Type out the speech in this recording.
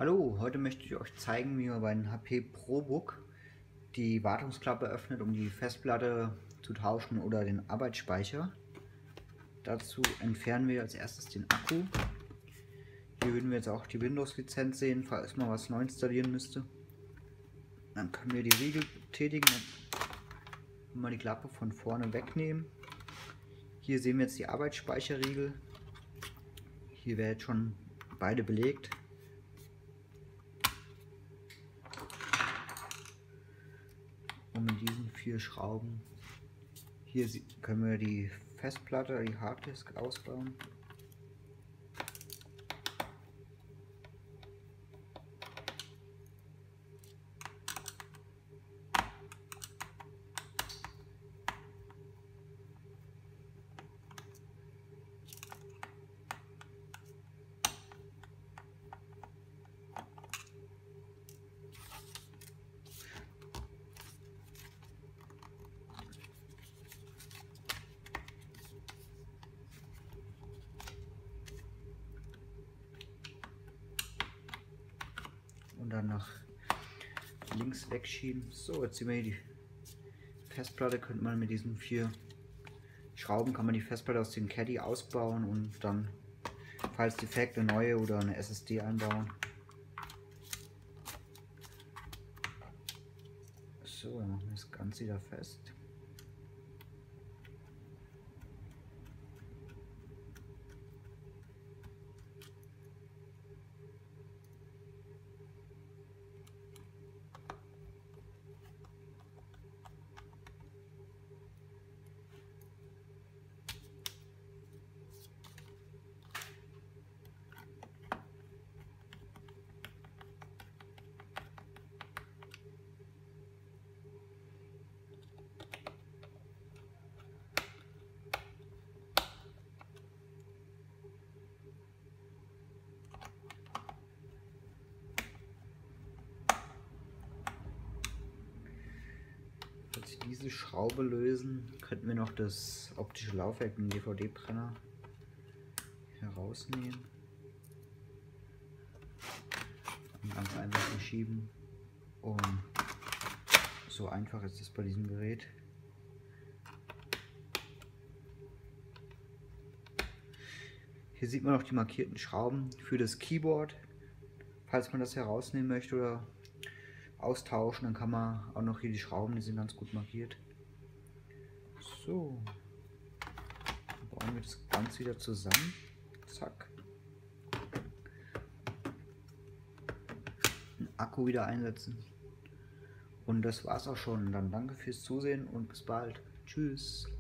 Hallo, heute möchte ich euch zeigen, wie man bei einem HP ProBook die Wartungsklappe öffnet, um die Festplatte zu tauschen oder den Arbeitsspeicher. Dazu entfernen wir als erstes den Akku. Hier würden wir jetzt auch die Windows-Lizenz sehen, falls man was neu installieren müsste. Dann können wir die Riegel betätigen und mal die Klappe von vorne wegnehmen. Hier sehen wir jetzt die Arbeitsspeicherriegel. Hier wäre jetzt schon beide belegt. Und mit diesen 4 Schrauben hier können wir die Festplatte, die Harddisk ausbauen. Und dann nach links wegschieben. So, jetzt sehen wir hier die Festplatte. Könnte man mit diesen 4 Schrauben kann man die Festplatte aus dem Caddy ausbauen und dann, falls defekt, eine neue oder eine SSD einbauen. So, dann machen wir das Ganze wieder fest. Falls wir diese Schraube lösen, könnten wir noch das optische Laufwerk mit dem DVD-Brenner herausnehmen und ganz einfach verschieben. Und so einfach ist es bei diesem Gerät. Hier sieht man noch die markierten Schrauben für das Keyboard. Falls man das herausnehmen möchte oder austauschen, dann kann man auch noch hier die Schrauben, die sind ganz gut markiert. So, dann bauen wir das Ganze wieder zusammen. Zack. Den Akku wieder einsetzen. Und das war's auch schon. Dann danke fürs Zusehen und bis bald. Tschüss.